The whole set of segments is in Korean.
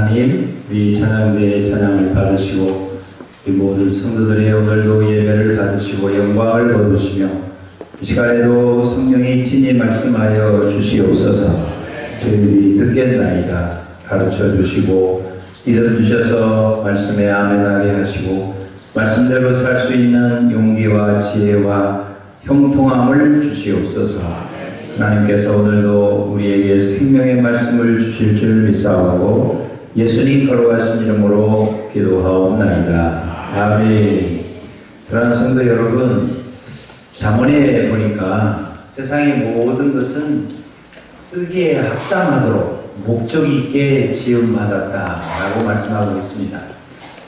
하나님, 우리 찬양대의 찬양을 받으시고 우리 모든 성도들의 오늘도 예배를 받으시고 영광을 거두시며 이 시간에도 성령이 친히 말씀하여 주시옵소서. 저희들이 듣겠나이다 가르쳐 주시고 이들어 주셔서 말씀에 아멘하게 하시고 말씀대로 살 수 있는 용기와 지혜와 형통함을 주시옵소서. 하나님께서 오늘도 우리에게 생명의 말씀을 주실 줄 믿사오고 예수님 걸어가신 이름으로 기도하옵나이다. 아멘. 사랑하는 성도 여러분, 잠언에 보니까 세상의 모든 것은 쓰기에 합당하도록 목적이 있게 지음받았다라고 말씀하고 있습니다.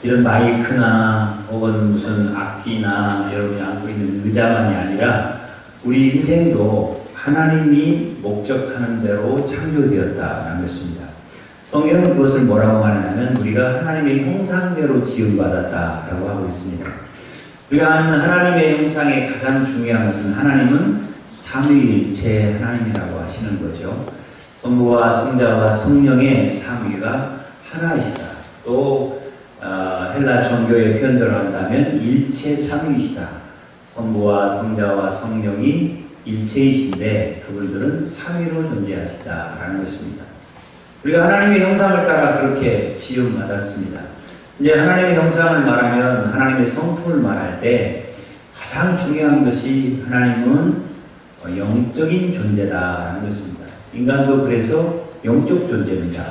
이런 마이크나 혹은 무슨 악기나 여러분이 안고 있는 의자만이 아니라 우리 인생도 하나님이 목적하는 대로 창조되었다는 것입니다. 성경은 그것을 뭐라고 하냐면 우리가 하나님의 형상대로 지음받았다라고 하고 있습니다. 우리가 하나님의 형상의 가장 중요한 것은 하나님은 삼위일체 하나님이라고 하시는 거죠. 성부와 성자와 성령의 삼위가 하나이시다. 또 헬라 종교의 표현대로 한다면 일체 삼위이시다. 성부와 성자와 성령이 일체이신데 그분들은 삼위로 존재하시다라는 것입니다. 우리가 하나님의 형상을 따라 그렇게 지음받았습니다. 이제 하나님의 형상을 말하면 하나님의 성품을 말할 때 가장 중요한 것이 하나님은 영적인 존재다라는 것입니다. 인간도 그래서 영적 존재입니다.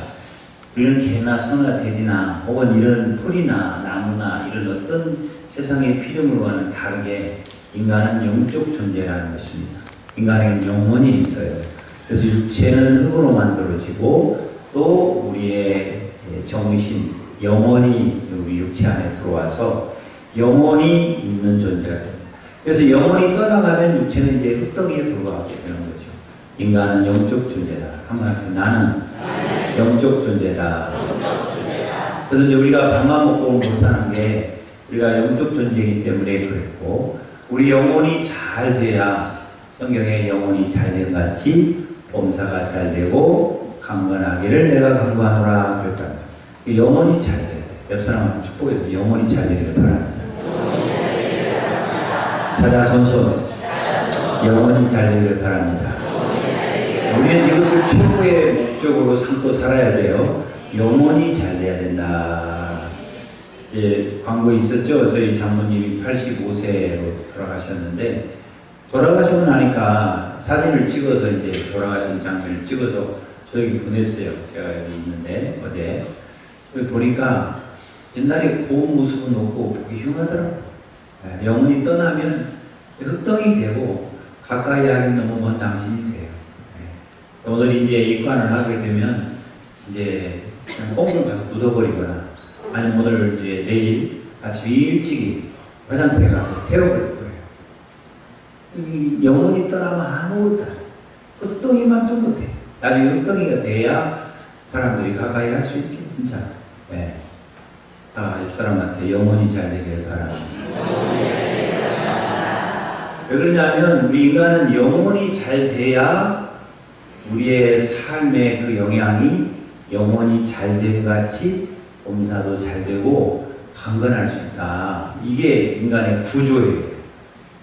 우리는 개나 소나 돼지나 혹은 이런 풀이나 나무나 이런 어떤 세상의 피조물과는 다르게 인간은 영적 존재라는 것입니다. 인간에게는 영혼이 있어요. 그래서 육체는 흙으로 만들어지고 또 우리의 정신, 영혼이 우리 육체 안에 들어와서 영혼이 있는 존재가 됩니다. 그래서 영혼이 떠나가면 육체는 이제 흙덩이에 불과하게 되는 거죠. 인간은 영적 존재다. 한번 하세요. 나는 영적 존재다. 그래서 이제 우리가 밥만 먹고 못 사는 게 우리가 영적 존재이기 때문에 그랬고 우리 영혼이 잘 돼야 성경에 영혼이 잘된 같이 범사가 잘 되고 강건하기를 내가 강구하노라 그랬다. 영혼이 잘 돼야 돼. 옆 사람한테 축복해서 영혼이 잘 되기를 바랍니다. 자자손손 영혼이 잘 되기를 바랍니다. 우리는 이것을 최고의 목적으로 삼고 살아야 돼요. 영혼이 잘 돼야 된다. 예, 광고에 있었죠. 저희 장모님이 85세로 돌아가셨는데 돌아가시고 나니까 사진을 찍어서 이제 돌아가신 장면을 찍어서 저에게 보냈어요. 제가 여기 있는데 어제 보니까 옛날에 고운 모습은 없고 보기 흉하더라고요. 영혼이 떠나면 흙덩이 되고 가까이 하긴 너무 먼 당신이 돼요. 오늘 이제 입관을 하게 되면 이제 그냥 꽁을 가서 묻어버리거나 아니면 오늘 이제 내일 아침 일찍이 화장터에 가서 태워버릴 거예요. 영혼이 떠나면 아무것도 안 해. 흙덩이만 또 못해. 나중에 흙덩이가 돼야 사람들이 가까이 할 수 있게 진짜. 네. 옆 사람한테 영혼이 잘 되길 바랍니다. 왜 그러냐면 우리 인간은 영혼이 잘 돼야 우리의 삶의 그 영향이 영혼이 잘 된 같이 범사도 잘 되고 강건할 수 있다. 이게 인간의 구조예요.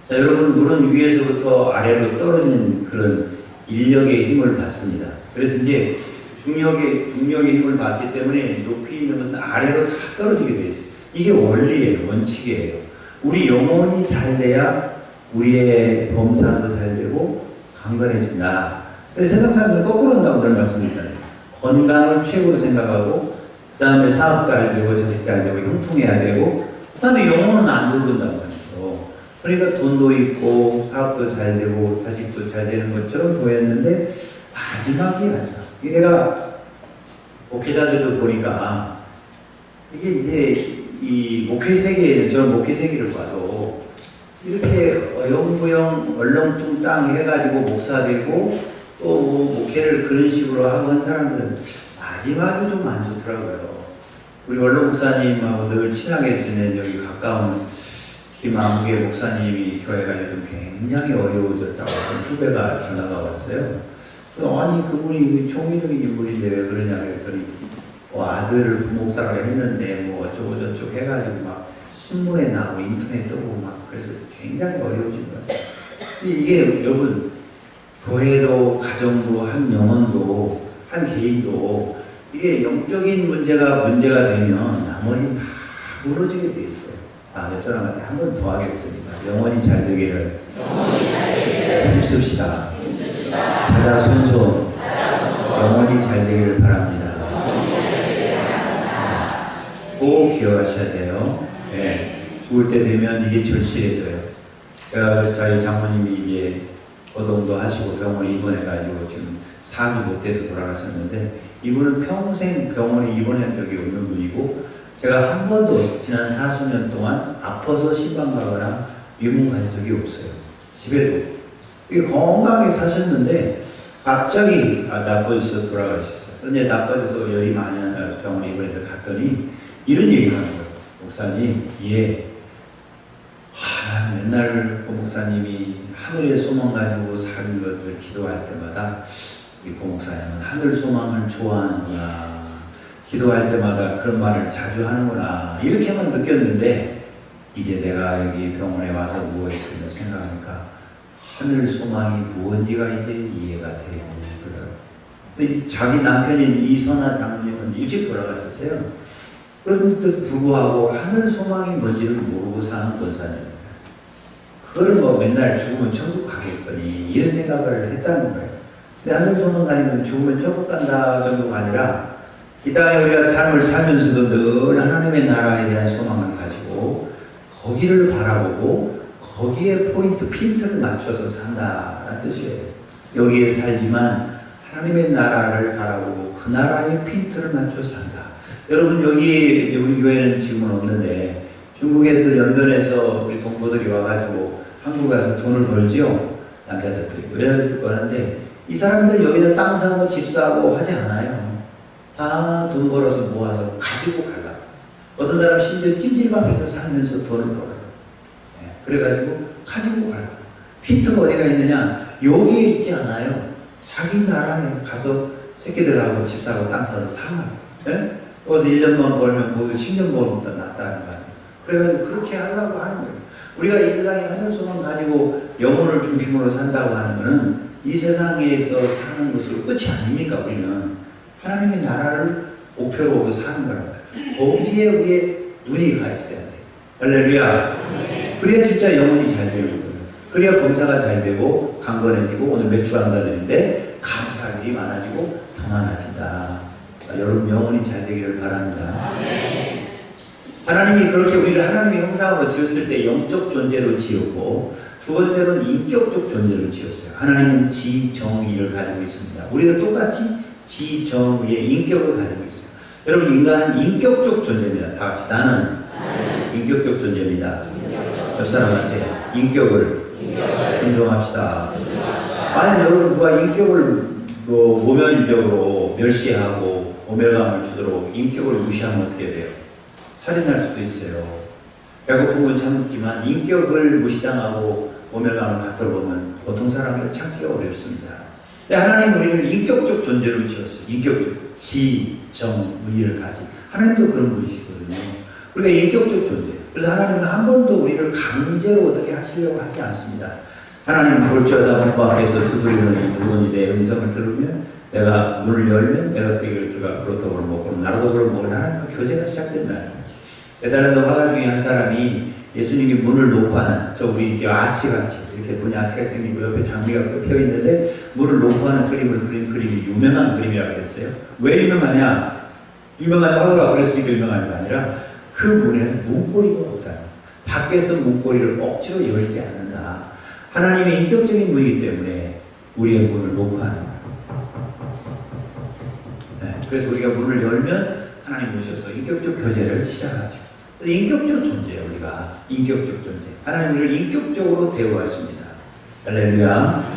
자, 여러분, 물은 위에서부터 아래로 떨어지는 그런 인력의 힘을 받습니다. 그래서 이제 중력의 힘을 받기 때문에 높이 있는 것은 아래로 다 떨어지게 되어 있어요. 이게 원리예요. 원칙이에요. 우리 영혼이 잘 돼야 우리의 범사도 잘 되고 강건해진다. 그래서 세상 사람들은 거꾸로 한다고 저는 말씀드리잖아요. 건강을 최고로 생각하고 그 다음에 사업도 잘 되고 자식도 잘 되고 형통해야 되고 그 다음에 영혼은 안 돌린다고 하죠. 그러니까 돈도 있고 사업도 잘 되고 자식도 잘 되는 것처럼 보였는데 마지막이 아니라 내가 목회자들도 보니까 이게 이제 이 목회 세계 저는 목회 세계를 봐도 이렇게 어영부영 얼렁뚱땅 해가지고 목사 되고 또 목회를 그런 식으로 하고 한 사람들은 마지막이 좀 안 좋더라고요. 우리 원로 목사님하고 늘 친하게 지낸 여기 가까운 김아무개 목사님이 교회가 요즘 굉장히 어려워졌다고 후배가 전화가 왔어요. 아니 그분이 총회적인 인물인데 왜 그러냐 그랬더니 뭐 아들을 부목사라고 했는데 뭐 어쩌고 저쩌고 해가지고 막 신문에 나오고 인터넷 뜨고 막 그래서 굉장히 어려워진 거예요. 이게 여러분 교회도 가정도 한 영혼도 한 개인도 이게 영적인 문제가 되면 나머지는 다 무너지게 돼 있어요. 옆 사람한테 한 번 더 하겠습니다. 영혼이 잘 되기를 힘씁시다. 자자손손 영혼이 잘 되기를 바랍니다. 꼭 기억하셔야 돼요. 네. 죽을 때 되면 이게 절실해져요. 제가 저희 장모님이 이제 거동도 하시고 병원에 입원해가지고 지금 4주 못 돼서 돌아가셨는데 이분은 평생 병원에 입원한 적이 없는 분이고 제가 한 번도 지난 40년 동안 아파서 신방 가거나 위문 간 적이 없어요. 집에도. 이게 건강하게 사셨는데 갑자기 나빠져서 돌아가셨어요. 그런데 나빠져서 열이 많이 나서 병원에 입원해서 갔더니 이런 얘기를 하는 거예요. 목사님, 맨날 고 목사님이 하늘의 소망 가지고 사는 것을 기도할 때마다 우리 고 목사님은 하늘 소망을 좋아하는구나. 기도할 때마다 그런 말을 자주 하는구나. 이렇게만 느꼈는데 이제 내가 여기 병원에 와서 누워있으면 생각하니까 하늘 소망이 무언지가 이제 이해가 되고 그래요. 자기 남편인 이선아 장로님은 일찍 돌아가셨어요. 그런데도 불구하고 하늘 소망이 뭔지를 모르고 사는 권사님입니다. 그걸 뭐 맨날 죽으면 천국 가겠거니 이런 생각을 했다는 거예요. 근데 하늘 소망 아니면 죽으면 천국 간다 정도가 아니라 이 땅에 우리가 삶을 살면서도 늘 하나님의 나라에 대한 소망을 가지고 거기를 바라보고 거기에 포인트 핀트를 맞춰서 산다는 뜻이에요. 여기에 살지만 하나님의 나라를 바라보고 그 나라의 핀트를 맞춰 산다. 여러분 여기 우리 교회는 지금은 없는데 중국에서 연변에서 우리 동포들이 와가지고 한국에 와서 돈을 벌지요. 남자들도 있고 여자들도 있고 하는데 이 사람들 여기다 땅 사고 집 사고 하지 않아요. 다 돈 벌어서 모아서 가지고 갈라. 어떤 사람 심지어 찜질방에서 살면서 돈을 벌어요. 네, 그래가지고 가지고 갈라. 핀트가 어디가 있느냐? 여기에 있지 않아요. 자기 나라에 가서 새끼들하고 집 사고 땅 사서 살아요. 네? 거기서 1년만 벌면 거기서 10년 버는 것보다 낫다는 거 아니에요. 그래가지고 그렇게 하려고 하는 거예요. 우리가 이 세상에 하늘 소망 가지고 영혼을 중심으로 산다고 하는 것은 이 세상에서 사는 것으로 끝이 아닙니까? 우리는 하나님의 나라를 목표로 사는 거라고요. 거기에 우리의 눈이 가 있어야 돼요. 할렐루야. 그래야 진짜 영혼이 잘 되는 거예요. 그래야 범사가 잘 되고 강건해지고 오늘 매출 감사드리는데 감사할 일이 많아지고 더 많아진다. 여러분 영혼이 잘 되기를 바랍니다. 하나님이 그렇게 우리를 하나님의 형상으로 지었을 때 영적 존재로 지었고 두 번째로는 인격적 존재로 지었어요. 하나님은 지정의를 가지고 있습니다. 우리도 똑같이 지정의의 인격을 가지고 있어요. 여러분 인간은 인격적 존재입니다. 다 같이 나는 인격적 존재입니다. 옆 사람한테 인격을 존중합시다. 만약 여러분 누가 인격을 모면적으로 멸시하고 오멸감을 주도록 인격을 무시하면 어떻게 돼요? 살인할 수도 있어요. 배고픈 건 참지만 인격을 무시당하고 오멸감을 갖다 보면 보통 사람들 참기가 어렵습니다. 근데 하나님 우리를 인격적 존재로 지었어요. 인격적 지정의를 가진 하나님도 그런 분이시거든요. 우리가 인격적 존재. 그래서 하나님은 한 번도 우리를 강제로 어떻게 하시려고 하지 않습니다. 하나님은 볼지어다 문 밖에서 두드리는 누구니 내 음성을 들으면 내가 문을 열면 내가 그 얘기를 들어가 그렇다고 먹고 나라도 그걸 먹으면 하나님과 교제가 시작된다는 거죠. 예전에도 화가 중에 한 사람이 예수님이 문을 놓고 하는 우리 이렇게 아치같이 이렇게 문이 아치가 생기고 옆에 장비가 펴 있는데 문을 놓고 하는 그림을 그린 그림이 유명한 그림이라고 했어요. 왜 유명하냐? 유명한 화가가 그랬으니까 유명한 게 아니라 그 문에는 문고리가 없다. 밖에서 문고리를 억지로 열지 않는다. 하나님의 인격적인 문이기 때문에 우리의 문을 놓고 하는 거예요. 네, 그래서 우리가 문을 열면 하나님 오셔서 인격적 교제를 시작하죠. 인격적 존재예요. 우리가 인격적 존재. 하나님 우리를 인격적으로 대우하십니다. 할렐루야.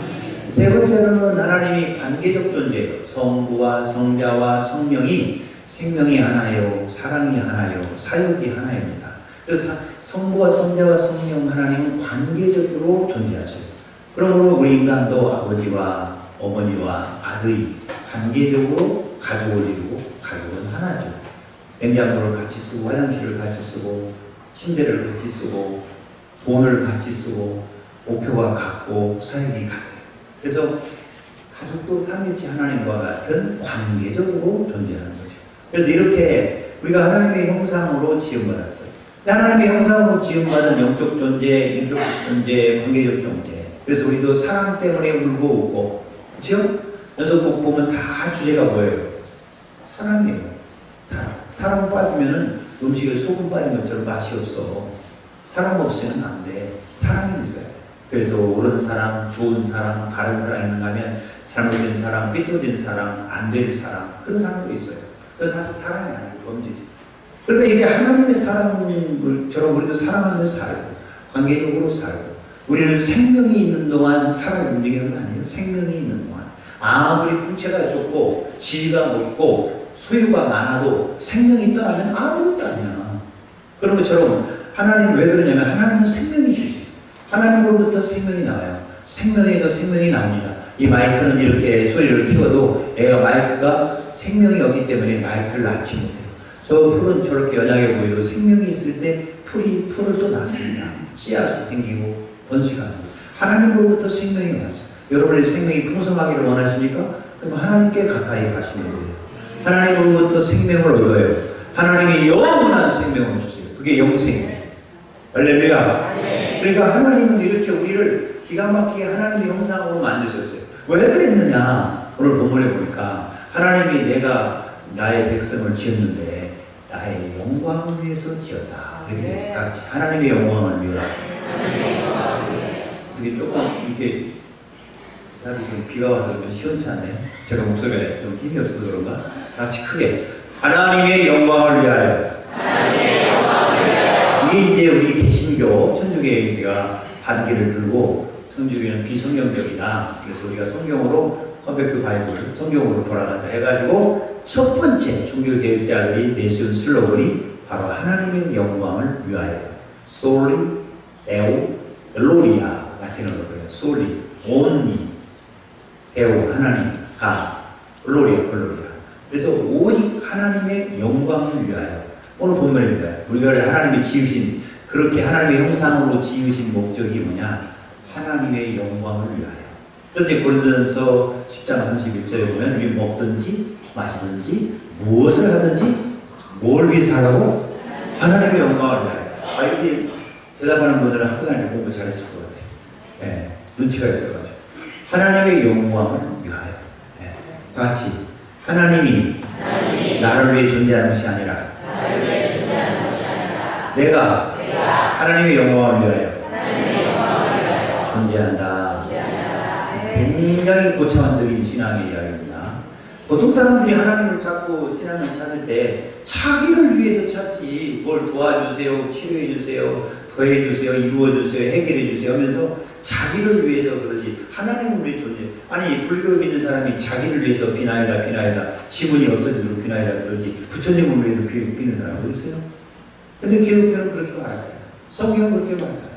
세 번째로는 하나님이 관계적 존재예요. 성부와 성자와 성령이 생명이 하나요, 사랑이 하나요, 사역이 하나입니다. 그래서 성부와 성자와 성령 하나님은 관계적으로 존재하셔요. 그러므로 우리 인간도 아버지와 어머니와 아들이 관계적으로 가족을 이루고 가족은 하나죠. 냉장고를 같이 쓰고, 화장실을 같이 쓰고, 침대를 같이 쓰고, 돈을 같이 쓰고, 목표가 같고, 사역이 같아요. 그래서 가족도 삼위일체 하나님과 같은 관계적으로 존재하는 거죠. 그래서 이렇게 우리가 하나님의 형상으로 지음받았어요. 하나님의 형상으로 지음받은 영적 존재, 인격 존재, 관계적 존재. 그래서 우리도 사랑 때문에 울고 웃고, 그렇죠? 연속곡 보면 다 주제가 뭐예요? 사랑이에요. 사랑 빠지면은 음식에 소금 빠진 것처럼 맛이 없어. 사랑 없이는 안 돼. 사랑이 있어요. 그래서 옳은 사랑, 좋은 사랑, 바른 사랑이 있는가 하면 잘못된 사랑, 삐뚤어진 사랑, 안 될 사랑, 그런 사랑도 있어요. 그래서 사실 사랑이 아니고 범죄지. 그러니까 이게 하나님의 사랑처럼 우리도 사랑하면서 살고, 관계적으로 살고, 우리는 생명이 있는 동안 사랑이 움직이는 거 아니에요? 생명이 있는 동안. 아무리 풍채가 좋고, 지위가 높고, 소유가 많아도 생명이 떠나면 아무것도 아니야. 그런 것처럼 하나님은 왜 그러냐면 하나님은 생명이시죠. 하나님으로부터 생명이 나와요. 생명에서 생명이 나옵니다. 이 마이크는 이렇게 소리를 키워도 애가 마이크가 생명이 없기 때문에 마이크를 낳지 못해요. 저 풀은 저렇게 연약해 보여도 생명이 있을 때 풀을 또 낳습니다. 씨앗이 생기고 번식합니다. 하나님으로부터 생명이 왔어요. 여러분의 생명이 풍성하기를 원하십니까? 그럼 하나님께 가까이 가시면 돼요. 하나님으로부터 생명을 얻어요. 하나님이 영원한 생명을 주세요. 그게 영생이에요. 할렐루야. 그러니까 하나님은 이렇게 우리를 기가 막히게 하나님의 형상으로 만드셨어요. 왜 그랬느냐? 오늘 본문에 보니까 하나님이 내가 나의 백성을 지었는데 나의 영광을 위해서 지었다. 이렇게 같이 하나님의 영광을 위해. 이게 조금 이렇게 나도 좀 비가 와서 좀 시원찮네. 제가 목소리가 좀 힘이 없어서 그런가? 같이 크게 하나님의 영광을 위하여. 이게 이제 우리 개신교 천주교회가 반기를 들고 천주교회는 비성경적이다. 그래서 우리가 성경으로 컴팩트 바이블 성경으로 돌아가자 해가지고 첫 번째 종교 개혁자들이 내세운 슬로건이 바로 하나님의 영광을 위하여. 솔리 에오 글로리아 라틴어로 그래요. 솔리 온리 에오 하나님 가 글로리아. 그래서 오직 하나님의 영광을 위하여. 오늘 본문입니다. 우리가 하나님이 지으신, 그렇게 하나님의 형상으로 지으신 목적이 뭐냐? 하나님의 영광을 위하여. 그런데 고린도전서 10장 31절에 보면 우리 먹든지 마시든지 무엇을 하든지 뭘 위해서 하라고? 하나님의 영광을 위하여. 이렇게 대답하는 분들은 학교 다닐 때 공부 잘했을 것 같아요. 네, 눈치가 있어가지고. 하나님의 영광을 위하여. 네, 같이 하나님이 나를 위해 존재하는 것이 아니라 내가 하나님의 영광을 위하여 존재한다. 굉장히 고차원적인 신앙의 이야기입니다. 보통 사람들이 하나님을 찾고 신앙을 찾을 때 자기를 위해서 찾지, 뭘 도와주세요, 치료해주세요, 더해주세요, 이루어주세요, 해결해주세요 하면서 자기를 위해서 그러지, 하나님을 위해 존재. 아니, 불교 믿는 사람이 자기를 위해서 비나이다 지분이 없어지도록 비나이다 그러지, 부처님을 위해서 비는 사람 어디 있어요? 근데 기독교는 그렇게 말하잖아요. 성경은 그렇게 말하잖아요.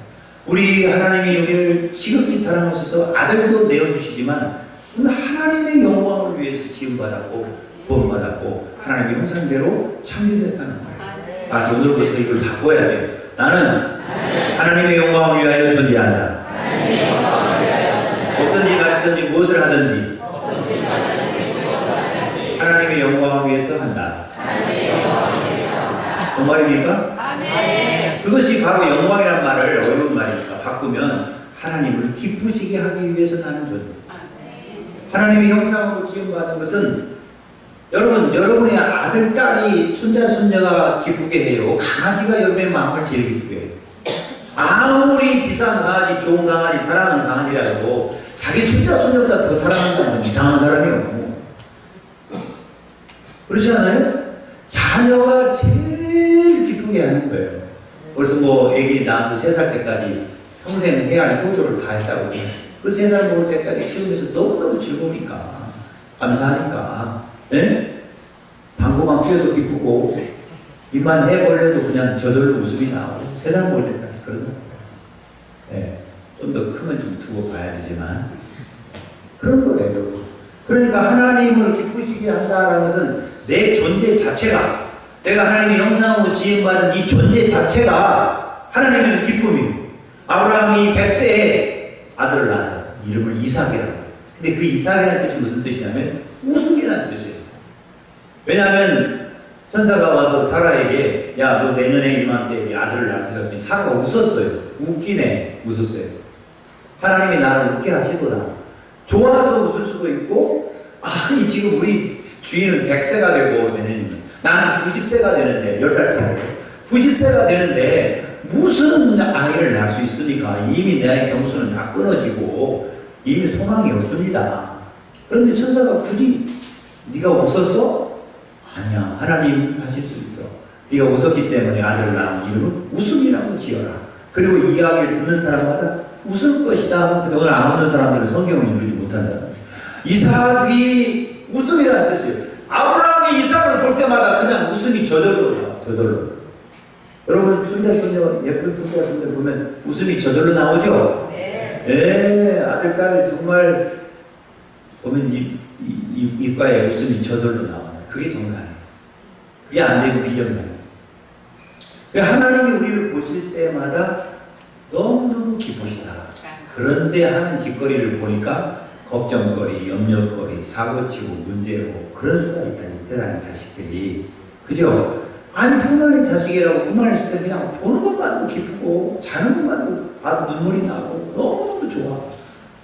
우리 하나님이 우리를 지극히 사랑하셔서 아들도 내어주시지만 하나님의 영광을 위해서 지음받았고 구원받았고 하나님의 형상대로 창조되었다는 거예요. 오늘부터 이걸 바꿔야 돼요. 나는 하나님의 영광을 위하여 존재한다. 어떤지 마시든지 무엇을 하든지 하나님의 영광을 위해서 한다. 그 말입니까? 그것이 바로 영광이란 말을 어려운 말이니까 바꾸면 하나님을 기쁘시게 하기 위해서 나는 존재. 하나님의 형상으로 지음받은 것은 여러분의 아들, 딸이, 손자, 손녀가 기쁘게 해요. 강아지가 여러분의 마음을 제일 기쁘게 해요. 아무리 비싼 강아지, 좋은 강아지, 사랑하는 강아지라도 자기 손자, 손녀보다 더 사랑한다는 이상한 사람이요. 그렇지 않아요? 자녀가 제일 기쁘게 하는 거예요. 그래서 애기 낳아서 3살 때까지 평생 해야 할 효도를 다 했다고. 그 3살 먹을 때까지 키우면서 너무너무 즐거우니까, 감사하니까, 예? 방구만 피워도 기쁘고, 입만 해벌려도 그냥 저절로 웃음이 나오고, 3살 먹을 때까지 그런 거예요. 예. 좀 더 크면 좀 두고 봐야 되지만, 그런 거예요. 그러니까 하나님을 기쁘시게 한다는 것은 내 존재 자체가, 내가 하나님의 형상으로 지음받은 이 존재 자체가 하나님의 기쁨이에요. 아브라함이 100세에 아들을 낳아요. 이름을 이삭이라고. 근데 그 이삭이라는 뜻이 무슨 뜻이냐면 웃음이라는 뜻이에요. 왜냐하면 천사가 와서 사라에게 야, 너 내년에 이맘때 아들을 낳게 했더니 사라가 웃었어요. 웃기네. 웃었어요. 하나님이 나를 웃게 하시더라. 좋아서 웃을 수도 있고, 아니 지금 우리 주인은 100세가 되고 내년이면 나는 90세가 되는데 10살 차이에요. 90세가 되는데 무슨 아이를 낳을 수 있습니까? 이미 내 경수는 다 끊어지고 이미 소망이 없습니다. 그런데 천사가 굳이 네가 웃었어? 아니야. 하나님 하실 수 있어. 네가 웃었기 때문에 아들을 낳은 이름은 웃음이라고 지어라. 그리고 이 이야기를 듣는 사람마다 웃을 것이다. 근데 오늘 안 웃는 사람들은 성경을 읽지 못한다. 이삭이 웃음이라는 뜻이에요. 아브라함이 이삭을 볼 때마다 그냥 웃음이 저절로 나와요. 저절로. 여러분 손자 예쁜 손자 보면 웃음이 저절로 나오죠? 네. 아들 딸 정말 보면 입가에 웃음이 저절로 나와요. 그게 정상이에요. 그게 안 되면 비정상이에요. 하나님이 우리를 보실 때마다 너무너무 기쁘시다. 그런데 하는 짓거리를 보니까 걱정거리, 염려거리, 사고치고 문제고 그런 수가 있다. 이 세상의 자식들이. 그죠? 아니 평범한 자식이라고 그만했을 때 그냥 보는 것만도 기쁘고 자는 것만도 봐도 눈물이 나고 너무너무 좋아.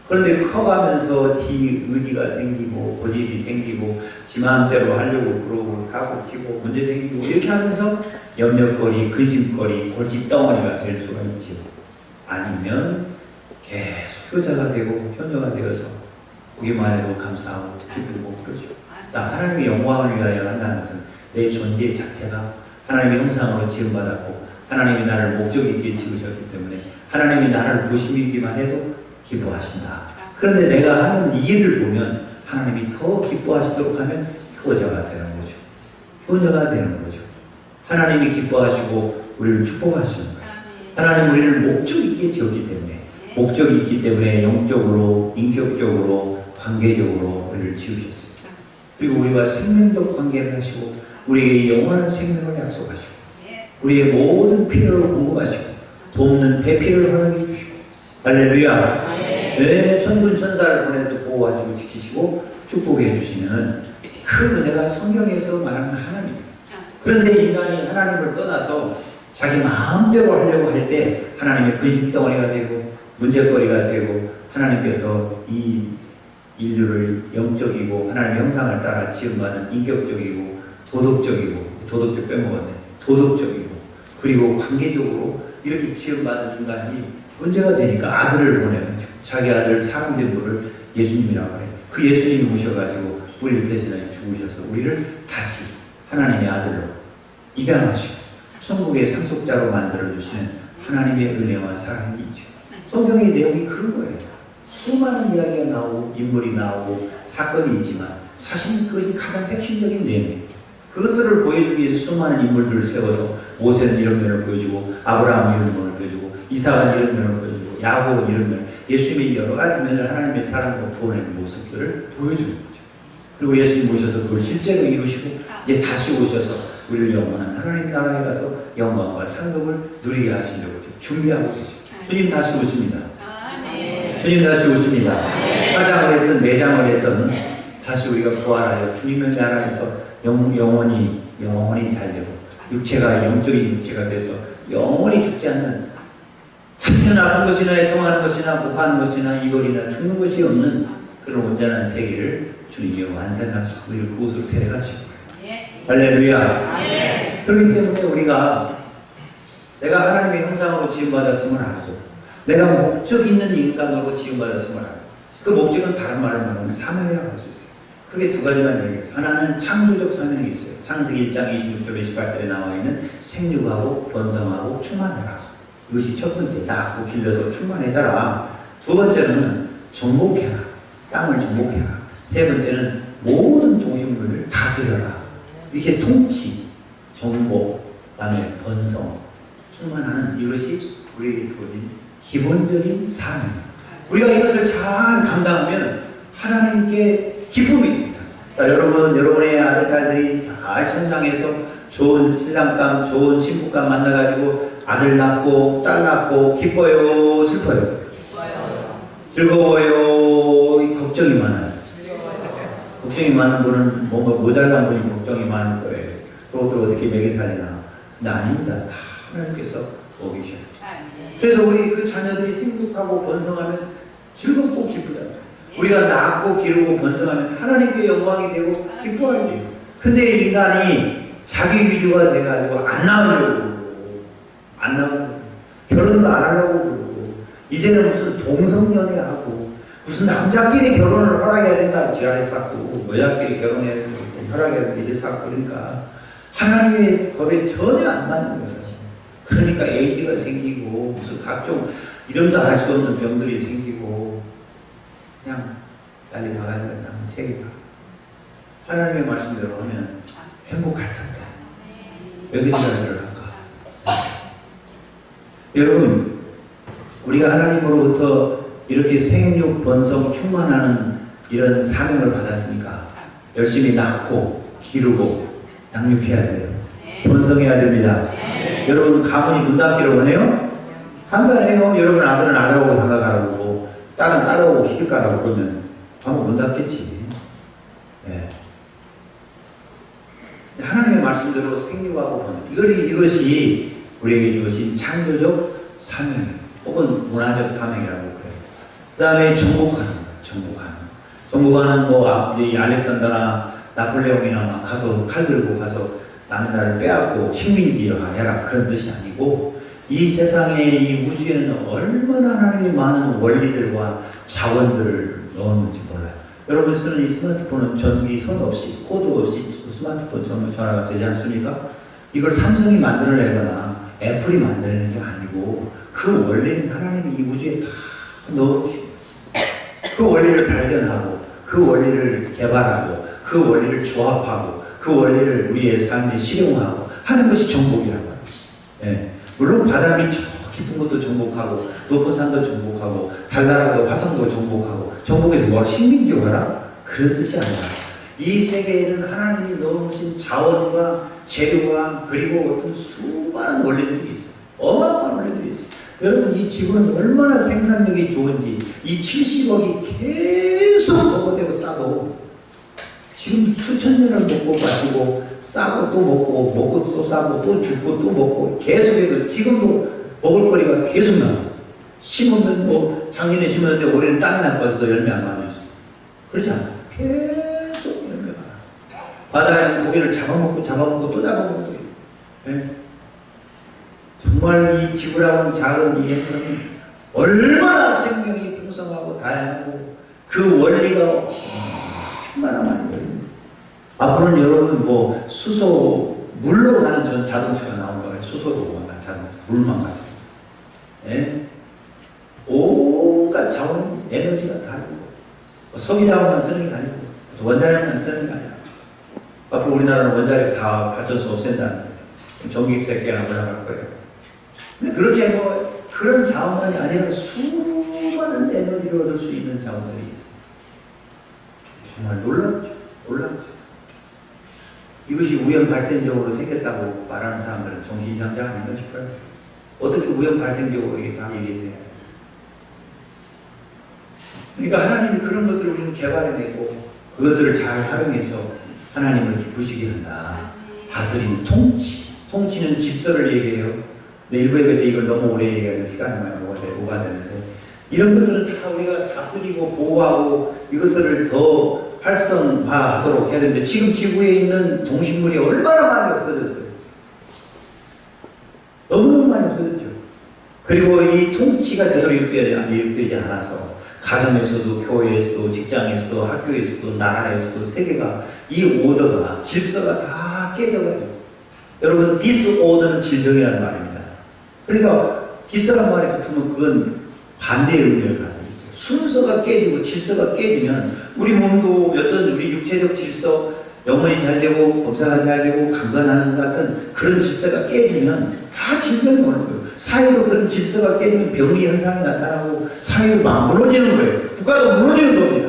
그런데 커가면서 지 의지가 생기고 고집이 생기고 지 마음대로 하려고 그러고 사고치고 문제 생기고 이렇게 하면서 염려거리, 근심거리, 골칫덩어리가 될 수가 있죠. 아니면 계속 효자가 되고 효녀가 되어서 보기만 해도 감사하고 기쁘고 그러죠. 나 하나님의 영광을 위하여 한다는 것은 내 존재 자체가 하나님의 형상으로 지음받았고 하나님이 나를 목적 있게 지으셨기 때문에 하나님이 나를 보시기만 해도 기뻐하신다. 그런데 내가 하는 이 일을 보면 하나님이 더 기뻐하시도록 하면 효자가 되는 거죠. 효녀가 되는 거죠. 하나님이 기뻐하시고 우리를 축복하시는 거예요. 하나님 우리를 목적 있게 지었기 때문에 목적이 있기 때문에 영적으로, 인격적으로, 관계적으로 우리를 지으셨어요. 그리고 우리와 생명적 관계를 하시고 우리에게 영원한 생명을 약속하시고 우리의 모든 필요를 공급하시고 돕는 배필을 허락해 주시고 할렐루야. 네, 천군 천사를 보내서 보호하시고 지키시고 축복해 주시는 그 은혜가 성경에서 말하는 하나님입니다. 그런데 인간이 하나님을 떠나서 자기 마음대로 하려고 할 때 하나님의 근심덩어리가 되고 문제거리가 되고 하나님께서 이 인류를 영적이고 하나님의 형상을 따라 지음받은 인격적이고 도덕적 빼먹었네. 도덕적이고 그리고 관계적으로 이렇게 지음받은 인간이 문제가 되니까 아들을 보내죠. 자기 아들 사랑된 분을 예수님이라고 해요. 그 예수님이 오셔가지고 우리를 대신하여 죽으셔서 우리를 다시 하나님의 아들로 입양하시고 천국의 상속자로 만들어주시는 하나님의 은혜와 사랑이 있죠. 성경의 내용이 그런 거예요. 수많은 이야기가 나오고 인물이 나오고 사건이 있지만 사실 그것이 가장 핵심적인 내용이에요. 그것들을 보여주기 위해서 수많은 인물들을 세워서 모세는 이런 면을 보여주고 아브라함은 이런 면을 보여주고 이삭은 이런 면을 보여주고 야곱은 이런 면, 예수님의 여러 가지 면을 하나님의 사랑과 구원의 모습들을 보여주는 거죠. 그리고 예수님 오셔서 그걸 실제로 이루시고 이제 다시 오셔서 우리를 영원한 하나님 나라에 가서 영광과 상급을 누리게 하시려고 준비하고 계십니다. 주님 다시 오십니다. 주님 다시 오십니다. 화장을 했든 내장을 했든 다시 우리가 부활하여 주님의 나라에서 영원히 잘 되고 육체가 영적인 육체가 돼서 영원히 죽지 않는 다시는 아픈 것이나 애통하는 것이나 목하는 것이나 이별이나 죽는 것이 없는 그런 온전한 세계를 주님이 완성하시고 우리를 그곳으로 데려가시고 할렐루야. 그렇기 때문에 우리가 내가 하나님의 형상으로 지음받았음을 알고 내가 목적 있는 인간으로 지음받았음을 알고 그 목적은 다른 말로 말하면 사명이라고 할 수 있어요. 그게 두 가지만 얘기해요. 하나는 창조적 사명이 있어요. 창세기 1장 26절 28절에 나와 있는 생육하고 번성하고 충만해라. 이것이 첫 번째, 낳고 길러서 충만해져라. 두 번째는 정복해라. 땅을 정복해라. 세 번째는 모든 동식물을 다스려라. 이렇게 통치, 정복, 그다음에 번성, 충만하는 이것이 우리에게 주어진 기본적인 사명입니다. 우리가 이것을 잘 감당하면 하나님께 기쁨이 됩니다. 자, 여러분, 여러분의 아들딸들이 잘 성장해서 좋은 신랑감, 좋은 신부감 만나가지고 아들 낳고 딸 낳고 기뻐요, 슬퍼요? 즐거워요, 걱정이 많아요. 걱정이 많은 분은 뭔가 모자란 분이 걱정이 많은 거예요. 저것들 어떻게 먹여 살리나. 근데 아닙니다. 다 하나님께서 보고 계셔요. 그래서 우리 그 자녀들이 생육하고 번성하면 즐겁고 기쁘다. 우리가 낳고 기르고 번성하면 하나님께 영광이 되고 기뻐야 돼요. 근데 인간이 자기 위주가 돼가지고 안 나오고 결혼도 안 하려고 그러고 이제는 무슨 동성연애하고 무슨 남자끼리 결혼을 허락해야 된다 지랄에 쌓고 여자끼리 결혼해야 된다 허락해야 된다 쌓고 그러니까 하나님의 법에 전혀 안 맞는 거예요. 그러니까 에이즈가 생기고 무슨 각종 이름도 알 수 없는 병들이 생기고 그냥 빨리 나가야 된다. 세계가 하나님의 말씀대로 하면 행복할 텐데 여기 들어갈까? 여러분, 우리가 하나님으로부터 이렇게 생육, 번성, 충만하는 이런 사명을 받았으니까 열심히 낳고 기르고 양육해야 돼요. 번성해야 됩니다. 여러분, 가문이 문 닫기를 원해요? 한다네요. 여러분 아들은 아들하고 생각하라고 딸은 딸하고 시집가라고 그러면 가문 문 닫겠지. 네. 하나님의 말씀대로 생육하고 이것이 우리에게 주어진 창조적 사명 혹은 문화적 사명이라고 그래요. 그 다음에 정복하는 뭐 이 알렉산더나 나폴레옹이나 막 가서 칼 들고 가서 나는 나를 빼앗고 식민지화해라 그런 뜻이 아니고 이 세상에 이 우주에는 얼마나 하나님의 많은 원리들과 자원들을 넣었는지 몰라요. 여러분 쓰는 이 스마트폰은 전기 선 없이 코드 없이 스마트폰 전화가 되지 않습니까? 이걸 삼성이 만들어내거나 애플이 만드는 게 아니고 그 원리는 하나님이 이 우주에 다 넣어주시고 그 원리를 발견하고 그 원리를 개발하고 그 원리를 조합하고 그 원리를 우리의 삶에 실용하고 하는 것이 정복이라고 해요. 예. 물론 바람이 저 깊은 것도 정복하고 높은 산도 정복하고 달나라도 화성도 정복하고 정복해서 뭐 식민지화라? 그런 뜻이 아니라 이 세계에는 하나님이 넣어놓으신 자원과 재료와 그리고 어떤 수많은 원리들이 있어요. 어마어마한 원리들이 있어요. 여러분 이 지구는 얼마나 생산력이 좋은지 이 70억이 계속 먹어대고 싸고 지금 수천 년을 먹고 마시고 싸고 또 먹고 또 싸고 또 죽고 또 먹고 계속해서 지금도 먹을 거리가 계속 나와요. 심으면 뭐 작년에 심었는데 올해는 땅이 나빠져서 열매 안 많아요. 그렇지 않아요. 계속 열매가 나요. 바다에는 고기를 잡아먹고 또 잡아먹고 네. 정말 이 지구라는 작은 이 행성이 얼마나 생명이 풍성하고 다양하고 그 원리가 얼마나 많이 열리는지. 앞으로는 여러분 뭐 수소 물로 가는 전 자동차가 나온 거예요. 수소로 가는 자동차 물만 가지고. 예? 온갖 자원 에너지가 다 있고 석유 자원만 쓰는 게 아니고 원자력만 쓰는 게 아니라 앞으로 우리나라는 원자력 다 발전소 없앤다는 거예요. 전기세계나 올라갈 거예요. 근데 그렇게 뭐 그런 자원만이 아니라 수많은 에너지를 얻을 수 있는 자원들이 있어요. 정말 놀랍죠. 이것이 우연 발생적으로 생겼다고 말하는 사람들은 정신이상자 아닌가 싶어요. 어떻게 우연 발생적으로 이게 다 이게 돼요? 그러니까 하나님이 그런 것들을 우리는 개발해내고 그것들을 잘 활용해서 하나님을 기쁘시게 한다. 다스림, 통치는 질서를 얘기해요. 근데 일부 예배 때 이걸 너무 오래 얘기하는 시간이 많이 오가 되는데 이런 것들은 다 우리가 다스리고 보호하고 이것들을 더 활성화하도록 해야 되는데 지금 지구에 있는 동식물이 얼마나 많이 없어졌어요. 너무너무 많이 없어졌죠. 그리고 이 통치가 제대로 유입되지 않아서 가정에서도 교회에서도 직장에서도 학교에서도 나라에서도 세계가 이 오더가 질서가 다 깨져가죠. 여러분 디스오더는 질병이라는 말입니다. 그러니까 디스라는 말이 붙으면 그건 반대의 의미를 가지고 있어요. 순서가 깨지고 질서가 깨지면 우리 몸도 어떤 우리 육체적 질서 영혼이 잘 되고 범사가 잘 되고 강건하는 것 같은 그런 질서가 깨지면 다 질병이 오는 거예요. 사회도 그런 질서가 깨지면 병리 현상이 나타나고 사회가 무너지는 거예요. 국가도 무너지는 겁니다.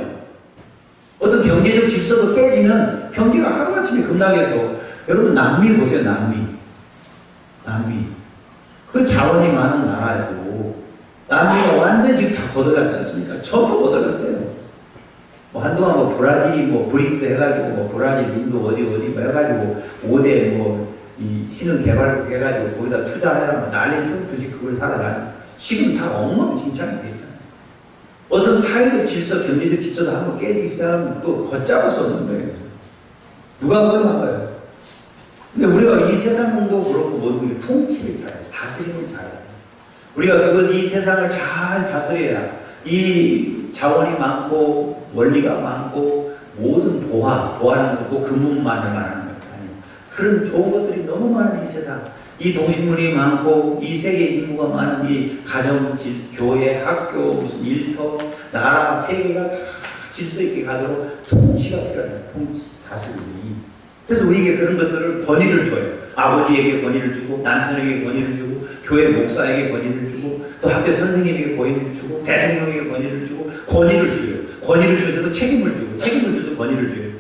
어떤 경제적 질서도 깨지면 경제가 하루아침에 급락해서 여러분 남미 보세요. 남미 그 자원이 많은 나라에도 남미가 완전히 지금 다 걷어갔지 않습니까? 전부 걷어갔어요. 뭐 한동안 뭐 브라질이 뭐 브릭스 해가지고 뭐 브라질, 인도 어디 뭐 해가지고 5대 뭐 이 신흥 개발 해가지고 거기다 투자해라 뭐 난리 쳐 주식 그걸 살아가니 지금 다 엉망진창이 되잖아요. 어떤 사회적 질서, 경제적 질서도 한번 깨지기 시작하면 그거 걷잡을 수 없는 거예요. 누가 그걸 막아요? 근데 우리가 이 세상도 그렇고 모든 게 통치를 잘해요. 다스리는 잘해요. 우리가 이 세상을 잘 다스려야 이 자원이 많고 원리가 많고 모든 보화라는 것은 꼭 금문만을 말하는 것이 아니에요. 그런 좋은 것들이 너무 많은 이 세상, 이 동식물이 많고 이 세계 인구가 많은 이 가정, 교회, 학교, 무슨 일터, 나라, 세계가 다 질서 있게 가도록 통치가 필요해요. 통치, 다스림이. 그래서 우리에게 그런 것들을 권위를 줘요. 아버지에게 권위를 주고 남편에게 권위를 주고 교회 목사에게 권위를 주고 또 학교 선생님에게 권위를 주고 대통령에게 권위를 주고 권위를 줘요. 권위를 주면서도 책임을 주고 책임을 줘서 권위를 줘요.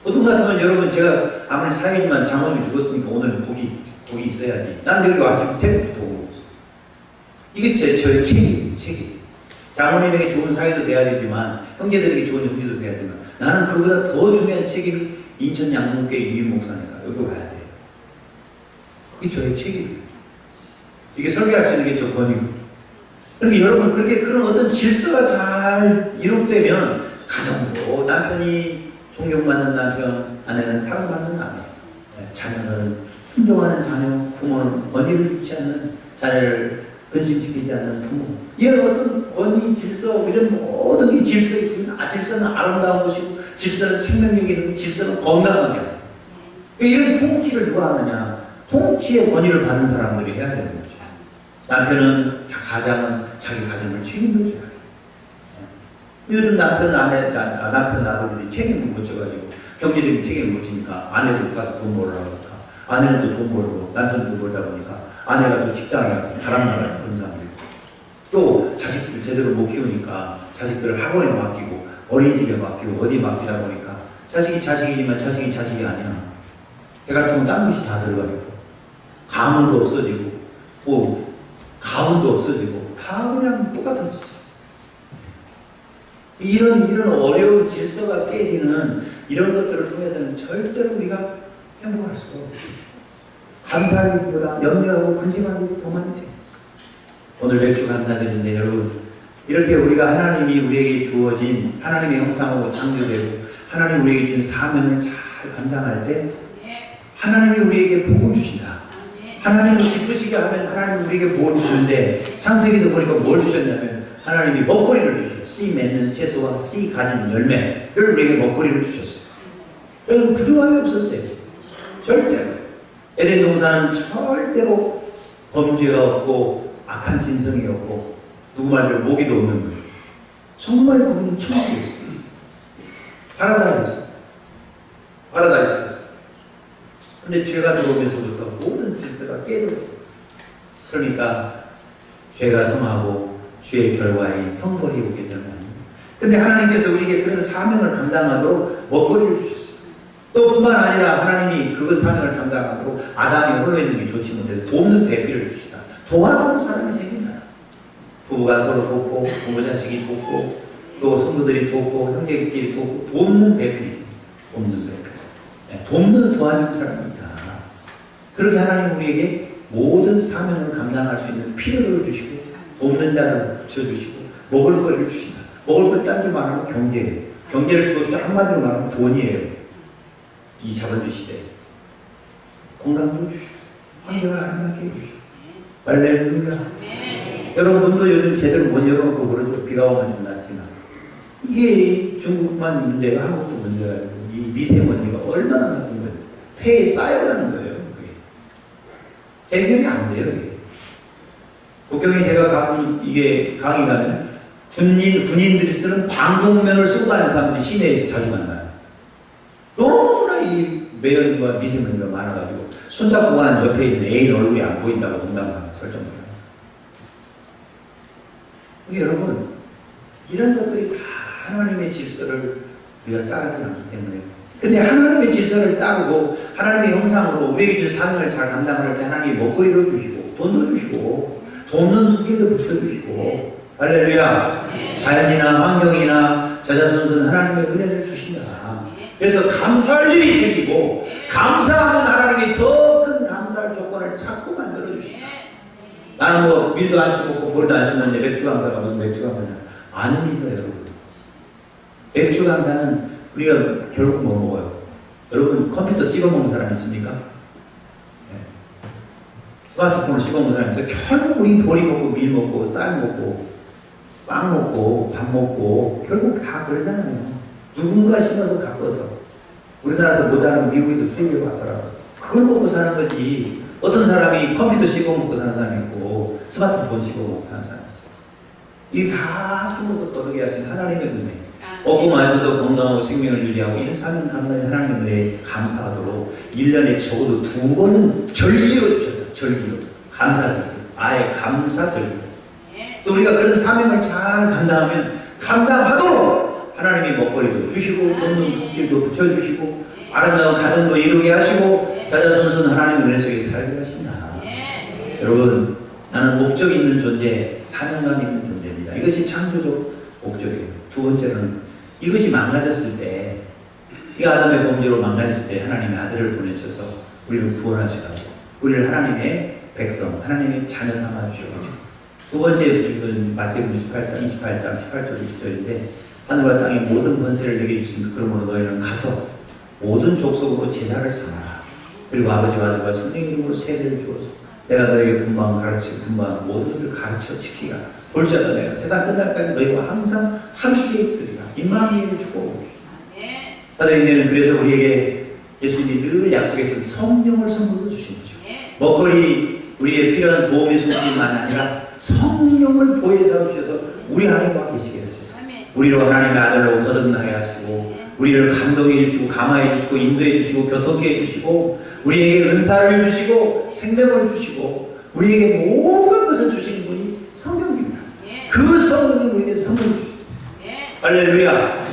어떤 것 같으면 여러분 제가 아무리 사회지만 장모님이 죽었으니까 오늘은 고기 있어야지. 나는 여기 왔지만 책임부터 오고 있어. 이게 저의 책임. 장모님에게 좋은 사회도 돼야 되지만 형제들에게 좋은 형제도 돼야 되지만 나는 그보다 더 중요한 책임이 인천 양문교회 유임 목사니까 여기 와야 돼요. 그게 저의 책임이에요. 이게 설계할 수 있는 게 저 권위고. 그러니까 여러분 그런 어떤 질서가 잘 이룩되면 가정도 남편이 존경받는 남편, 아내는 사랑받는 아내, 자녀는 순종하는 자녀, 부모는 권위를 잃지 않는 자녀를 근심시키지 않는 부모. 이런 어떤 권위, 질서, 이런 모든 게 질서 있으면 질서는 아름다운 것이고 질서는 생명력이 있는 질서는 건강하게 하고. 이런 통치를 누가 하느냐? 통치의 권위를 받은 사람들이 해야 되는 거죠. 남편은 가장은 자기 가정을 책임을 져야 돼요. 요즘 남편 아버지들이 책임을 못 져가지고 경제적인 책임을 못 지니까 아내도 가서 돈 벌으라고 하니까 아내는 또 돈 벌고 남편도 돈 벌다 보니까 아내가 또 직장에 가서 바람나가는 그런 사람들이 또 자식들 제대로 못 키우니까 자식들을 학원에 맡기고 어린이집에 맡기고 어디 맡기다 보니까 자식이 자식이지만 자식이 자식이 아니야. 개 같은 건 딴 것이 다 들어가 있고 가문도 없어지고 뭐 가훈도 없어지고 다 그냥 똑같은 짓이죠. 이런 어려운 질서가 깨지는 이런 것들을 통해서는 절대로 우리가 행복할 수가 없죠. 감사하기보다 염려하고 근심하기도 더 많이 생겨요. 오늘 맥주 감사드리는데 여러분 이렇게 우리가 하나님이 우리에게 주어진 하나님의 형상으로 창조되고 하나님이 우리에게 준 사명을 잘 감당할 때 하나님이 우리에게 복을 주신다. 하나님을 기쁘시게 하면 하나님이 우리에게 복을 주시는데 창세기도 보니까 뭘 주셨냐면 하나님이 먹거리를 주셨어요. 씨 맺는 채소와 씨 가진 열매를 우리에게 먹거리를 주셨어요. 여러분 두려움이 없었어요. 절대로. 에덴 동산은 절대로 범죄가 없고 악한 진성이 없고 누구 말대로 모기도 없는 거예요. 정말 거기는 천국이었어요. 파라다이스였어요. 근데 죄가 들어오면서부터 모든 질서가 깨져요. 그러니까 죄가 성하고 죄의 결과에 형벌이 오게 되는 거예요. 근데 하나님께서 우리에게 그런 사명을 감당하도록 먹거리를 주셨어요. 또 뿐만 아니라 하나님이 그 사명을 감당하도록 아담이 홀로 있는 게 좋지 못해서 돕는 배필을 주시다. 도와주는 사람이 생긴다. 부부가 서로 돕고 부모 자식이 돕고 또 성도들이 돕고 형제끼리 돕고 돕는 배필이죠. 돕는 배필. 돕는 도와주는 사람이 있다. 그렇게 하나님 우리에게 모든 사명을 감당할 수 있는 필요를 주시고 돕는 자를 붙여주시고 먹을 거리를 주신다. 먹을 걸 딴 데 말하면 경제예요. 경제를 주어서 한마디로 말하면 돈이에요. 이 자본주의 시대에 건강도 주시고 환경을 아름답게 해주시고 할렐루야. 여러분도 요즘 제대로 못 열어놓고 그러죠. 비가 오면 좀 낫지만 이게 중국만 문제가 한국도 문제가 아니고 이 미세먼지가 얼마나 나쁜 건지 폐에 쌓여가는 거예요. 그게 해결이 안 돼요. 이게. 국경에 제가 가끔 이게 강의 가면 군인들이 쓰는 방독면을 쓰고 다니는 사람들이 시내에서 자주 만나요. 너무나 이 매연과 미세먼지가 많아가지고 손잡고 가는 옆에 있는 애인 얼굴이 안 보인다고 농담하는 설정입니다. 여러분 이런 것들이 다 하나님의 질서를 우리가 따르지 않기 때문에. 근데 하나님의 질서를 따르고 하나님의 형상으로 우리에게 준 사명을 잘 감당할 때 하나님이 먹거리도 주시고 돈도 주시고 돕는 손길도 붙여주시고 할렐루야. 자연이나 환경이나 자자손손 하나님의 은혜를 주신다. 그래서 감사할 일이 생기고 감사하는 하나님이 더 큰 감사할 조건을 자꾸 만들어 주신다. 나는 뭐 밀도 안 씹고 볼도 안 씹는데 맥주 감사가 무슨 맥주 감사냐? 아닙니다 여러분. 맥주 감사는 우리가 결국 뭐 먹어요? 여러분 컴퓨터 씹어먹는 사람 있습니까? 네. 스마트폰을 씹어먹는 사람 있어요. 결국 우리 보리 먹고 밀 먹고 쌀 먹고 빵 먹고 밥 먹고 결국 다 그러잖아요. 누군가 씹어서 가꿔서 우리나라에서 모자라면 미국에서 수입해 와서라도 그걸 먹고 사는 거지. 어떤 사람이 컴퓨터 씹어먹고 사는 사람이 있고 스마트폰 씹어먹고 사는 사람이 있어요. 이게 다 숨어서 떠들게 하신 하나님의 은혜. 먹고 마셔서 건강하고 생명을 유지하고 이런 사명 감사의 하나님의 은혜에 감사하도록 1년에 적어도 2번은 절기로 주셨다. 절기로. 감사절기. 아예 감사절기. 그래서 우리가 그런 사명을 잘 감당하면 감당하도록 하나님이 먹거리도 주시고 돕는 손길도 붙여주시고 아름다운 가정도 이루게 하시고 자자손손 하나님의 은혜 속에 살게 하신다. 여러분 나는 목적 있는 존재, 사명감 있는 존재입니다. 이것이 창조적 목적이에요. 두 번째로는 이것이 망가졌을 때, 이 아담의 범죄로 망가졌을 때 하나님의 아들을 보내셔서 우리를 구원하시고 우리를 하나님의 백성, 하나님의 자녀 삼아 주셔가지고 두 번째 주신 마태복음 28장 18절 20절인데 하늘과 땅의 모든 권세를 내게 주신 그러므로 너희는 가서 모든 족속으로 제자를 삼아라. 그리고 아버지와 아들과 성령 이름으로 세례를 주어서 내가 너에게 분방 가르치고 분방 모든 것을 가르쳐 지키라. 볼지어다 내가 세상 끝날까지 너희와 항상 함께 있으리라. 이 마음을 주고 사도행전은 그래서 우리에게 예수님이 늘 약속했던 성령을 선물로 주신 거죠. 먹거리 우리의 필요한 도움의 손길만 아니라 성령을 보혜사 주셔서 우리 안에 와 계시게 하셔서 우리로 하나님의 아들로 거듭나게 하시고 우리를 감동해 주시고 감화해 주시고 인도해 주시고 교통해 주시고 우리에게 은사를 주시고 생명을 주시고 우리에게 모든 것을 주시는 분이 성령입니다. 그 성령이 우리에게 선물을 주십니다. 할렐루야.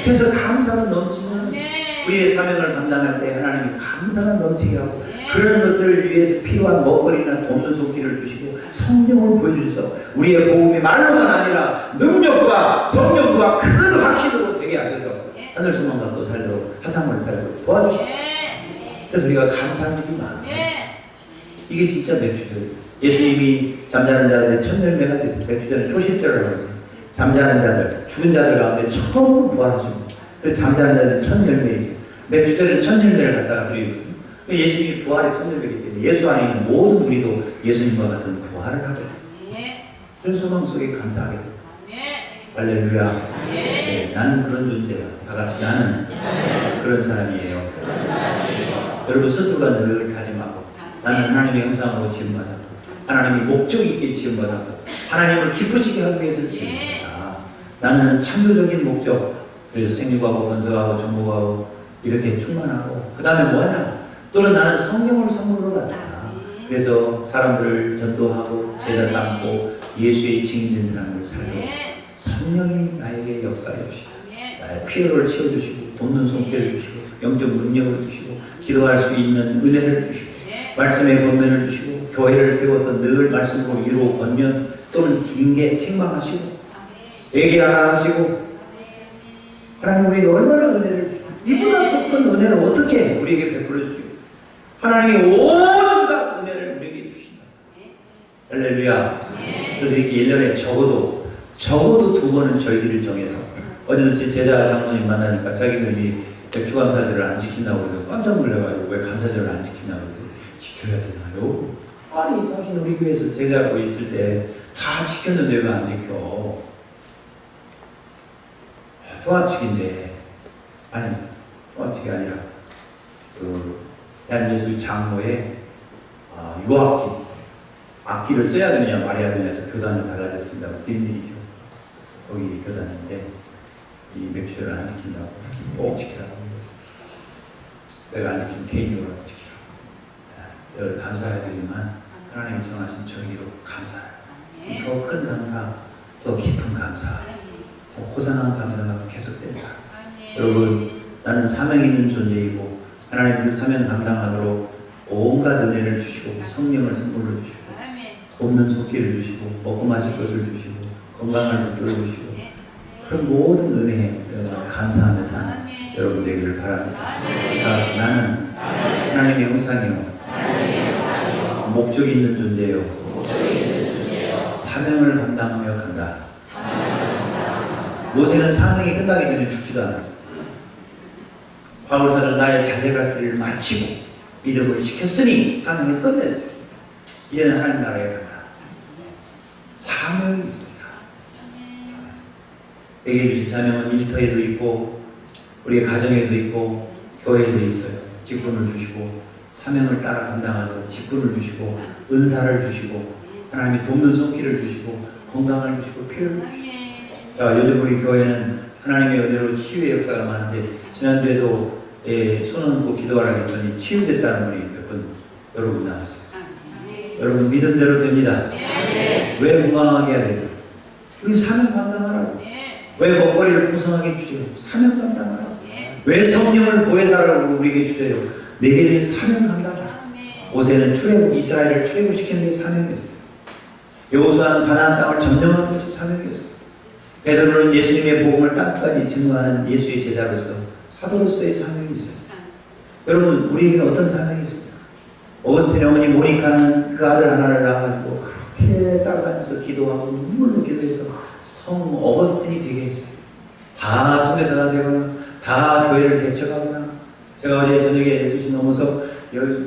그래서 감사가 넘치는 우리의 사명을 감당할 때 하나님이 감사가 넘치게 하고 그런 것을 위해서 필요한 먹거리나 돕는 손길을 주시고 성령을 보여주셔서 우리의 복음이 말로만 아니라 능력과 성령과 큰 확신으로 되게 하셔서 하늘 소망 갖고 살도록 화상을 살도록 도와주시고 그래서 우리가 감사한 일이 많아요. 이게 진짜 맥주죠. 예수님이 잠자는 자들의 첫 열매가 됐어요. 맥주전의 초실절을 하고 잠자는 자들, 죽은 자들 가운데 처음으로 부활하십니다. 그래서 잠자는 자들의 첫 열매이죠. 맥주전의 첫 열매를 갖다가 드리거든요. 예수님이 부활의 첫 열매이기 때문에 예수 안에 있는 모든 우리도 예수님과 같은 부활을 하게 돼요. 그런 소망 속에 감사하게 돼요. 할렐루야. 네, 나는 그런 존재야. 다 같이 나는 그런 사람이에요. 여러분 스스로가 늘 다짐하고 나는 하나님의 형상으로 지음받았고 하나님이 목적 있게 지음받았고 하나님을 기쁘시게 하기 위해서 지음받았다. 나는 창조적인 목적, 그래서 생육하고 번성하고 정복하고 이렇게 충만하고 그 다음에 뭐하냐? 또는 나는 성령을 선물로 받았다. 그래서 사람들을 전도하고 제자 삼고 예수의 증인된 사람을 살도록 성령이 나에게 역사해 주시고 나의 필요를 채워주시고 돕는 손길을 주시고 영적 능력을 주시고 기도할 수 있는 은혜를 주시고 말씀의 권면을 주시고 교회를 세워서 늘 말씀으로 이루어 권면 또는 징계 책망하시고 얘기하라 하시고 하나님 우리에게 얼마나 은혜를 주시고 이보다 더 큰 은혜를 어떻게 우리에게 베풀어 주시겠어요? 하나님이 온갖 은혜를 우리에게 주신다. 할렐루야. 그래서 이렇게 1년에 적어도 2번은 절기를 정해서 어제도 제 제자 장로님 만나니까 자기는 이 백주감사절을 안 지킨다고 해서 깜짝 놀라가지고 왜 감사절을 안 지키냐고 그랬더니 지켜야 되나요? 아니 당신 우리 교회에서 제자하고 있을 때 다 지켰는데 왜 안 지켜? 종합직인데 아니 종합직이 아니라 그 대한예수 장로의 유학기 악기를 써야 되느냐 말해야 되느냐 해서 교단이 달라졌습니다. 뒷일이죠. 거기 교단인데 이 맥주를 안 지킨다고 꼭 지키라고 내가 안 지키면 개인적으로 지키라고 감사해야 되지만 하나님이 정하신 정의로 감사해요. 더 큰 감사, 더 깊은 감사, 더 고상한 감사가 계속된다. 여러분, 나는 사명 있는 존재이고 하나님 그 사명 감당하도록 온갖 은혜를 주시고 성령을 선물로 주시고 돕는 손길을 주시고 먹고 마실 것을 주시고 건강을 붙들어 주시고 그 모든 은혜에 감사하며 사는 여러분 되기를 바랍니다. 다 같이 나는 하나님의 형상이요 목적 있는 존재요 사명을 감당하며 간다. 모세는 사명이 끝나기 전에 죽지도 않았어. 바울사는 나의 달려갈 길을 마치고 믿음을 지켰으니 사명을 끝냈어. 이제는 하나님 나라에 간다. 사명이 있어. 내게 주신 사명은 일터에도 있고 우리의 가정에도 있고 교회에도 있어요. 직분을 주시고 사명을 따라 감당하도록 직분을 주시고 은사를 주시고 하나님이 돕는 손길을 주시고 건강을 주시고 필요를 주시고. 요즘 우리 교회는 하나님의 은혜로 치유의 역사가 많은데 지난주에도 손 얹고 기도하라 했더니 치유됐다는 분이 몇 분 여러분 나왔어요. 여러분 믿음대로 됩니다. 왜 건강하게 해야 돼요? 우리 사명 감당하라고. 왜 먹거리를 풍성하게 주세요? 사명 감당하라고. 왜 성령을 보혜사라고 우리에게 주세요? 내게 사명 감당하라. 모세는 이스라엘을 출애굽시키는 게 사명이었어요. 여호수아는 가나안 땅을 점령하는 것이 사명이었어요. 베드로는 예수님의 복음을 땅까지 증거하는 예수의 제자로서 사도로서의 사명이 있었어요. 여러분 우리에게는 어떤 사명이 있습니까? 어거스틴의 어머니 모니카는 그 아들 하나를 낳아가지고 그렇게 따라다니면서 기도하고 눈물로 기도해서 성 어거스틴이 되게 했어요. 다 선교사가 되거나 다 교회를 개척하거나. 제가 어제 저녁에 12시 넘어서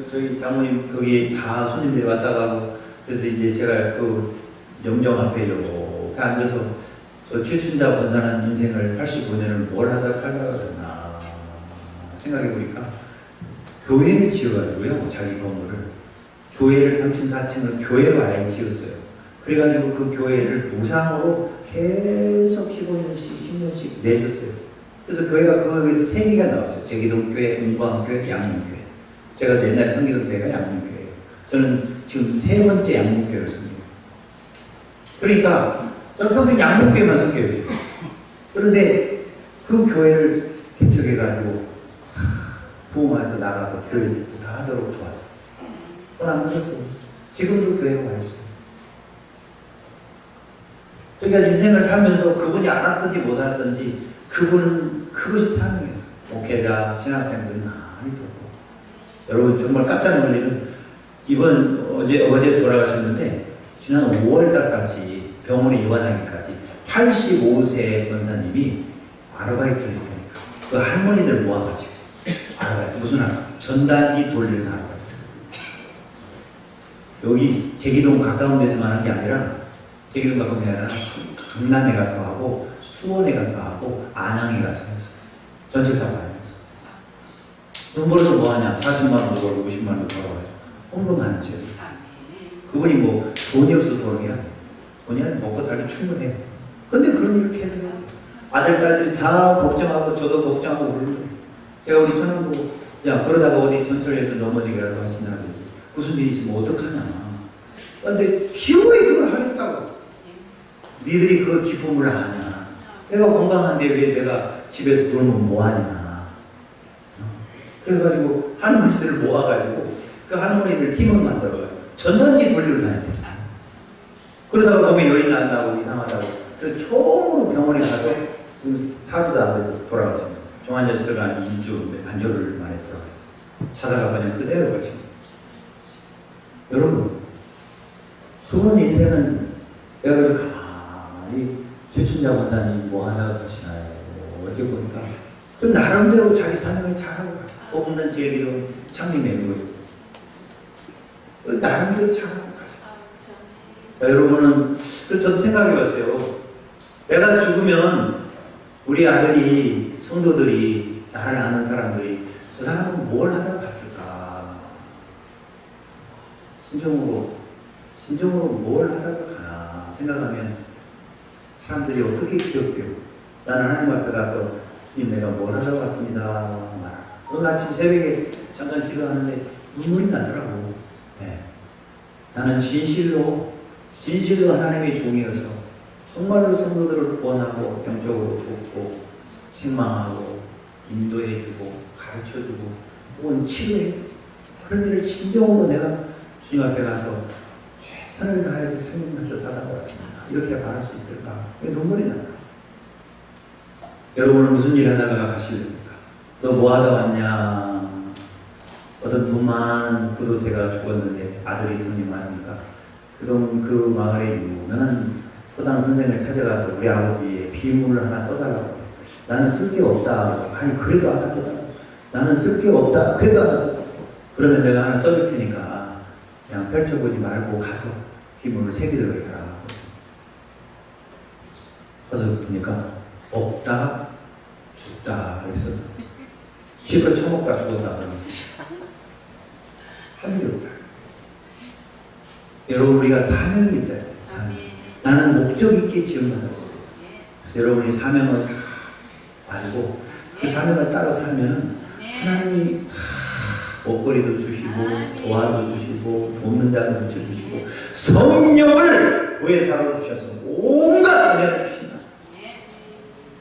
저희 장모님 거기 다 손님들이 왔다 가고 그래서 이제 제가 그 영정 앞에 이렇게 앉아서 저 최춘자 권사는 인생을 85년을 뭘 하다 살다가 됐나 생각해 보니까 교회를 지어가지고요. 자기 건물을 교회를 3층 4층을 교회로 아예 지었어요. 그래가지고 그 교회를 무상으로 계속 15년씩 10년씩 내줬어요. 그래서 교회가 거기서 3개가 나왔어요. 제기동교회, 은광교회, 양문교회. 제가 옛날에 섬기던 교회가 양문교회예요. 저는 지금 3번째 양문교회를 섬겨요. 그러니까 저는 평생 양문교회만 섬겨요. 그런데 그 교회를 개척해가지고 부흥해서 나가서 교회 다 하도록 도왔어요. 그건 안 그랬어요. 지금도 교회가 와 있어요. 그러니까 인생을 살면서 그분이 알았든지 못 알았든지 그것이 사명이었어요. 목회자, 신학생들 많이 돕고. 여러분 정말 깜짝 놀리는 어제 돌아가셨는데 지난 5월달까지 병원에 입원하기까지 85세 권사님이 아르바이트를 했다니까. 그 할머니들 모아가지고 아르바이트 무슨 아르바이트? 전단지 돌리는 아르바이트. 여기 제기동 가까운 데서만 한 게 아니라 제기동 가까운 게 아니라 강남에 가서 하고 수원에 가서 하고 안양에 가서 했어. 전체 다 다니면서. 돈 벌어서 뭐하냐? 40만 원도 벌고 50만 원도 벌어가지고 헌금하는 죄. 그분이 뭐 돈이 없어서 그런 게 아니에요. 돈이 아니라 먹고 살기 충분해요. 근데 그런 일을 계속 했어요. 아들, 딸들이 다 걱정하고 저도 걱정하고 그러는데 제가 우리 처남 보고 야 그러다가 어디 전철에서 넘어지기라도 하시나 그러지. 무슨 일이 있으면 어떡하냐. 근데 기어이 그걸 하겠다고. 니들이 그 기쁨을 아냐. 내가 건강한데 왜 내가 집에서 놀면 뭐하냐. 그래가지고 할머니들을 모아가지고 그 할머니들 팀을 만들어가지고 전단지 돌리러 다녔대. 그러다가 몸에 열이 난다고 이상하다고. 그래서 처음으로 병원에 가서 4주도 안 돼서 돌아갔습니다. 종합여시가 한 2주, 한 열흘 만에 돌아갔어요. 찾아가 보니 그대로 가시고. 여러분, 그분 인생은 내가 그래서 가만히 최춘자 권사님 뭐 하다가 가시나요? 이렇게 보니까 그 나름대로 자기 사명을 잘하고 가요. 뽑는 제비로 창립member 그 나름대로 잘하고 가요. 여러분은 그래서 저도 생각해봤어요. 내가 죽으면 우리 아들이 성도들이 나를 아는 사람들이 저 사람은 뭘 하다가 갔을까? 진정으로 뭘 하다가 가나 생각하면 사람들이 어떻게 기억돼요? 나는 하나님 앞에 가서 주님 내가 뭘 하다가 왔습니다. 오늘 아침 새벽에 잠깐 기도하는데 눈물이 나더라고. 네. 나는 진실로 하나님의 종이어서 정말로 성도들을 구원하고 영적으로 돕고 책망하고 인도해주고 가르쳐주고 혹은 치료해 그런 일을 진정으로 내가 주님 앞에 가서 최선을 다해서 생명마저 살아보았습니다. 이렇게 말할 수 있을까? 눈물이 나요. 여러분은 무슨 일 하다가 가실랍니까? 너 뭐 하다 왔냐? 어떤 돈 많은 구도새가 죽었는데 아들이 돈이 많으니까 그 마을에 유명한 서당 선생을 찾아가서 우리 아버지의 비물을 하나 써달라고. 나는 쓸 게 없다. 아니 그래도 하나 써달라고. 나는 쓸 게 없다. 그래도 하나 써달라고. 그러면 내가 하나 써줄 테니까 그냥 펼쳐보지 말고 가서 비물을 새기도록 해라. 가서 보니까 없다 죽다 그랬어. 실컷 처먹다 죽었다 그러면 하늘이 없다. 여러분 우리가 사명이 있어야 돼요. 사명. 나는 목적 있게 지원받았어요. 그래서 여러분이 사명을 다 알고 그 사명을 따라 살면 하나님이 다 먹거리도 주시고 도화도 주시고 돕는 자도 붙여주시고 성령을 보혜사로 주셔서 온갖 은혜를 주신다.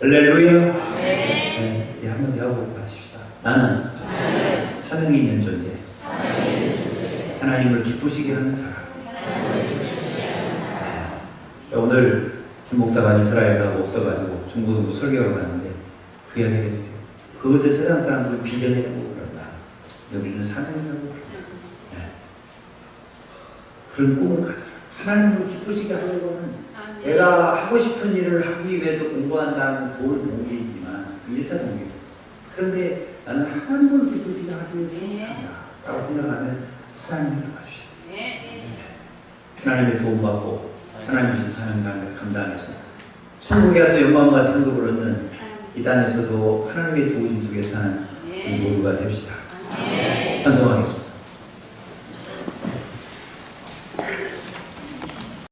할렐루야. 네, 한번 하고 마칩시다. 나는 사명이 있는 존재, 하나님을 기쁘시게 하는 사람. 오늘 김 목사가 이스라엘 가고 없어가지고 중고등부 설교를 갔는데 그 이야기를 했어요. 그것을 세상 사람들은 비전이라고 그런다. 여기는 사명이라고 그런다. 네. 그런 꿈을 가져라. 하나님을 기쁘시게 하려고는 내가 하고 싶은 일을 하기 위해서 공부한다는 좋은 동기이지만 1차 동기. 그런데 나는 하나님을 기쁘시게 하기 위해서 산다 라고 생각하면 하나님이 도와주시다. 하나님의 도움받고 하나님 주신 사명감을 감당해서 천국에 가서 영광과 상급을 얻는 이 땅에서도 하나님의 도우심 속에 사는 우리 모두가 됩시다. 찬송하겠습니다.